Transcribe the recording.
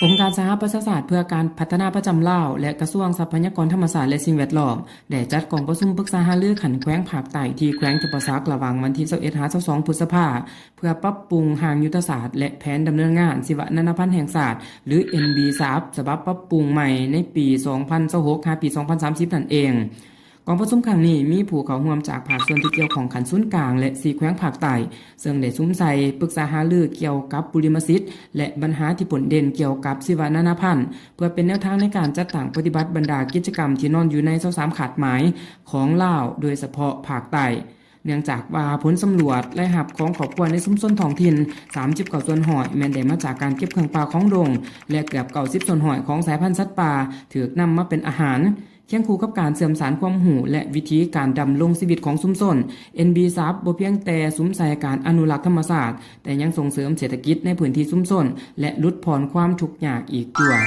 องค์การสหประชาชาติเพื่อการพัฒนาประจำลาวและกระทรวงทรัพยากรธรรมชาติและสิ่งแวดล้อมได้จัดกองประชุมปรึกษาหารือขันแขวงภาคใต้ที่แขวงจำปาสักระหว่างวันที่21-22พฤษภาคมเพื่อปรับปรุงหางยุทธศาสตร์และแผนดำเนินงานชีวนานาพันธุ์แห่งชาติหรือ NB3 ฉบับปรับปรุงใหม่ในปี2026หาปี2030นั่นเองกองประชุมครั้งนี้มีผู้เข้าร่วมจากภาคส่วนที่เกี่ยวของขันศูนย์กลางและ4แขวงภาคใต้ซึ่งได้ซุ้มใส่ปรึกษาหารือเกี่ยวกับปุริมสิทธิ์และปัญหาที่ผลเด่นเกี่ยวกับชีวนานาพันธุ์เพื่อเป็นแนวทางในการจัดตั้งปฏิบัติบรรดากิจกรรมที่นอนอยู่ใน23ขาดหมายของลาวโดยเฉพาะภาคใต้เนื่องจากว่าผลสำรวจและหับของครอบครัวในชุมชนท้องถิ่น39ส่วนหอยแม้นได้มาจากการเก็บเครื่องปลาของดงและเกือบ90ส่วนหอยของสายพันธุ์สัตว์ป่าถูกนำมาเป็นอาหารเคียงคู่กับการเสริมสารความรู้และวิธีการดำรงชีวิตของชุมชน NB3 บ่เพียงแต่ซุ้มใส่การอนุรักษ์ธรรมชาติแต่ยังส่งเสริมเศรษฐกิจในพื้นที่ชุมชนและลดผ่อนความทุกข์ยากอีกด้วย